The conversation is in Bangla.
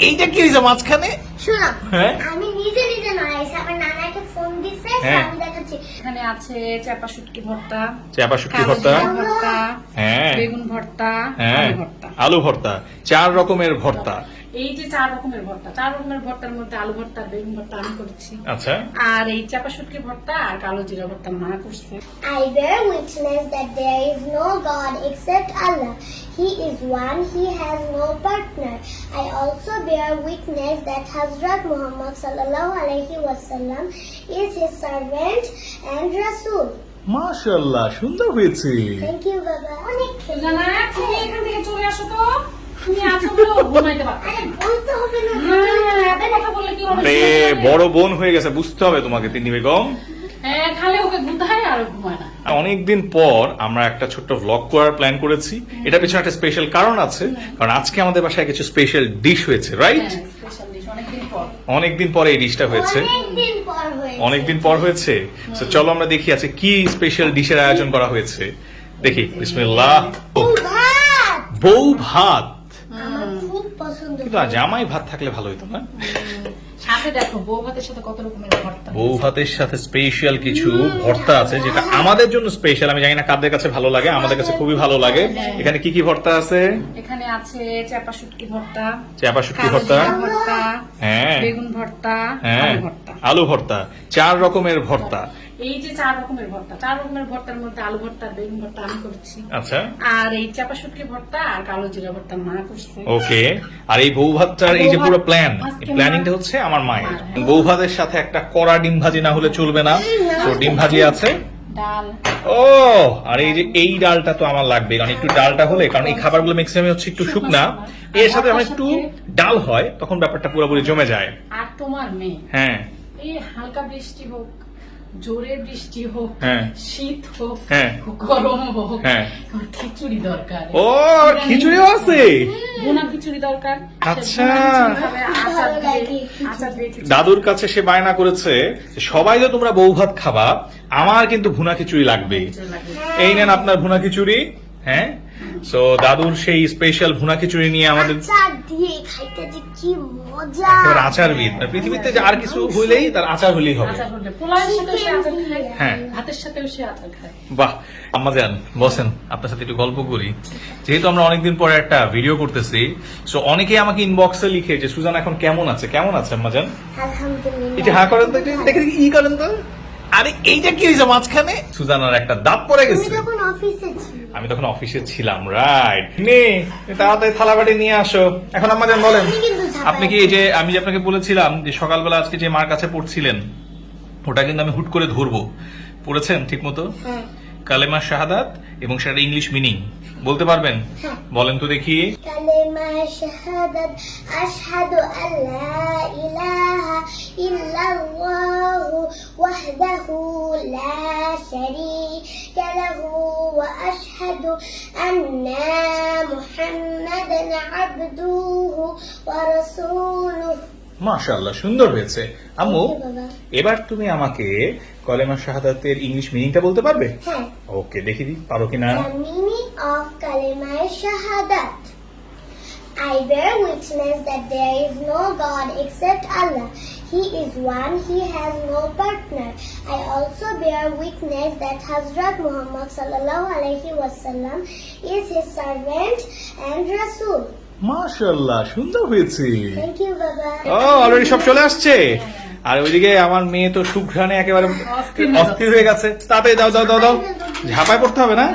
এইটা কি হইছে মাঝখানে? শোনো, হ্যাঁ? আমি নিজে নিজে নড়াইছি, আমার নানাকে ফোন দিছে, হ্যাঁ। আমি দেখাচ্ছি। এখানে আছে চাপা শুটকি ভর্তা, চাপা শুটকি কালো ভর্তা, জিরা ভর্তা, হ্যাঁ বেগুন ভর্তা, হ্যাঁ আলু ভর্তা। আলু ভর্তা, 4 রকমের ভর্তা। এই যে 4 রকমের ভর্তা, 4 রকমের ভর্তার মধ্যে আলু ভর্তা আর বেগুন ভর্তা আমি করেছি। আচ্ছা, আর এই চাপা শুটকি ভর্তা আর কালো জিরা ভর্তা মা করছে। I bear witness that there is no God except Allah. He is one, he has no partner. I also bear witness that Hazrat Muhammad sallallahu alaihi wasallam is his servant and Rasul. মাশাআল্লাহ, সুন্দর হয়েছে। Thank you, Baba. অনেক সুজানা, তুমি এখান থেকে চলে আসো তো। তুমি আছো বলে ও ঘুমাইতে পারছে আরে বলতে হবে না। এত কথা বললে কি হবে? আরে বড় বোন হয়ে গেছে, বুঝতে হবে তোমাকে তিন্নি বেগম। হ্যাঁ, খালি ওকে গুদায় আর ও ঘুমায় না। অনেকদিন পর আমরা একটা ছোট্ট ভ্লগ করার প্ল্যান করেছি। এটা পিছনে একটা স্পেশাল কারণ আছে, কারণ আজকে আমাদের বাসায় কিছু স্পেশাল ডিশ হয়েছে, রাইট? হ্যাঁ, স্পেশাল ডিশ অনেকদিন পর। অনেকদিন পরে এই ডিশটা হয়েছে। অনেকদিন পর হয়েছে। তো চলো আমরা দেখি আছে কি স্পেশাল ডিশের আয়োজন করা হয়েছে। দেখি, বিসমিল্লাহ। ভাত বউ ভাত, আমার খুব পছন্দ। কিন্তু জামাই ভাত থাকলে ভালো হতো না? সাথে দেখো বউ ভাতের সাথে কত রকমের ভর্তা। বউ ভাতের সাথে স্পেশাল কিছু ভর্তা আছে, যেটা আমাদের জন্য স্পেশাল। আমি জানি না কাদের কাছে ভালো লাগে, আমাদের কাছে খুবই ভালো লাগে। এখানে কি কি ভর্তা আছে? এখানে আছে চাপা শুটকি ভর্তা, চাপা শুটকি কালো ভর্তা, জিরা ভর্তা, হ্যাঁ বেগুন ভর্তা, হ্যাঁ আলু ভর্তা। আলু ভর্তা, 4 রকমের ভর্তা। এই যে 4 রকমের ভর্তা, 4 রকমের ভর্তার মধ্যে আলু ভর্তা আর বেগুন ভর্তা আমি করেছি। আচ্ছা, আর এই চাপা শুটকি ভর্তা আর কালো জিরা ভর্তা মা করছে। ওকে। আর এই বউ ভাতটার এই যে পুরো প্ল্যান, আজকে প্ল্যানিংটা হচ্ছে আমার মায়ের। হ্যাঁ। বউ ভাতের সাথে একটা কড়া ডিম ভাজি না হলে চলবে না, তো ডিম ভাজি আছে। ডাল, ও, আর এই যে এই ডালটা তো আমার লাগবে, কারণ একটু ডালটা হলে, কারণ এই খাবারগুলো ম্যাক্সিমাম হচ্ছে একটু শুকনা, এর সাথে আমার একটু ডাল হয়, তখন ব্যাপারটা পুরোপুরি জমে যায়। আর তোমার মেয়ে হ্যাঁ এই হালকা বৃষ্টি হোক, জোরে বৃষ্টি হোক, হ্যাঁ শীত হোক, হ্যাঁ গরম হোক, হ্যাঁ। আমার খিচুড়ি দরকার। ও, খিচুড়িও আছে। বোনা খিচুড়ি দরকার। আচ্ছা। আচার দিয়ে খিচুড়ি। দাদুর কাছে সে বায়না করেছে যে সবাই তো তোমরা বউ ভাত খাবা, আমার কিন্তু ভুনা খিচুড়ি লাগবে। লাগে। এই নেন আপনার ভুনা খিচুড়ি। হ্যাঁ, সো দাদুর সেই স্পেশাল ভুনা খিচুড়ি নিয়ে আমাদের আচার দিয়ে খাইতে যে কি মজা। একেবারে আচারবিদ, মানে পৃথিবীতে যে আর কিছু হইলেই তার আচার হলেই হবে। আচার করলে পোলাওয়ের সাথেও সে আচার খায়, হ্যাঁ। ভাতের সাথেও সে আচার খায়। বাহ, আম্মাজান বসেন, আপনার সাথে একটু গল্প করি। যেহেতু আমরা অনেকদিন পরে একটা ভিডিও করতেছি, সো অনেকেই আমাকে ইনবক্সে লিখে যে সুজান এখন কেমন আছে, কেমন আছে আম্মাজান? আলহামদুলিল্লাহ। এটা হ্যাঁ করেন তো, এটা দেখে দেখি ই করেন তো। আরে এইটা কি হয়েছে মাঝখানে? সুজানার একটা দাঁত পড়ে তুমি গেছে। যখন অফিসে ছিলে, আমি তখন অফিসে ছিলাম, রাইট। নে, তাড়াতাড়ি থালা বাটি নিয়ে আসো। এখন আম্মাজান বলেন, আপনি কিন্তু ঝাঁপায় আপনি কি এই যে আমি যে আপনাকে বলেছিলাম যে সকালবেলা আজকে যে মার কাছে পড়ছিলেন, ওটা কিন্তু আমি হুট করে ধরবো, পড়েছেন ঠিক মতো? হ্যাঁ। কালেমা শাহাদাত এবং সেটার ইংলিশ মিনিং বলতে পারবেন? হ্যাঁ। বলেন তো দেখি। কালেমা শাহাদাত আশহাদু আল্লা ইলাহা ইল্লাল্লাহু ওয়াহদাহু লা শারীকা লাহু ওয়া আশহাদু আন্না মুহাম্মাদান আবদুহু ওয়া রাসূলুহু। মাশাআল্লাহ, সুন্দর হয়েছে। আম্মু, Thank you, বাবা। এবার তুমি আমাকে কলেমা শাহাদাতের ইংলিশ মিনিংটা বলতে পারবে? হ্যাঁ। ওকে, দেখি দি পারো কিনা। The meaning of Kalima Shahadat. I bear witness that there is no God except Allah. He is one, he has no partner. I also bear witness that Hazrat Muhammad sallallahu alaihi wasallam is his servant and Rasul. মাশাআল্লাহ, সুন্দর হয়েছে। Thank you, Baba. ও, অলরেডি সব চলে আসছে। আর ওইদিকে আমার মেয়ে তো সুঘ্রাণে একেবারে অস্থির হয়ে গেছে। তাতে দাও দাও দাও দাও, ঝাঁপায় পড়তে হবে না।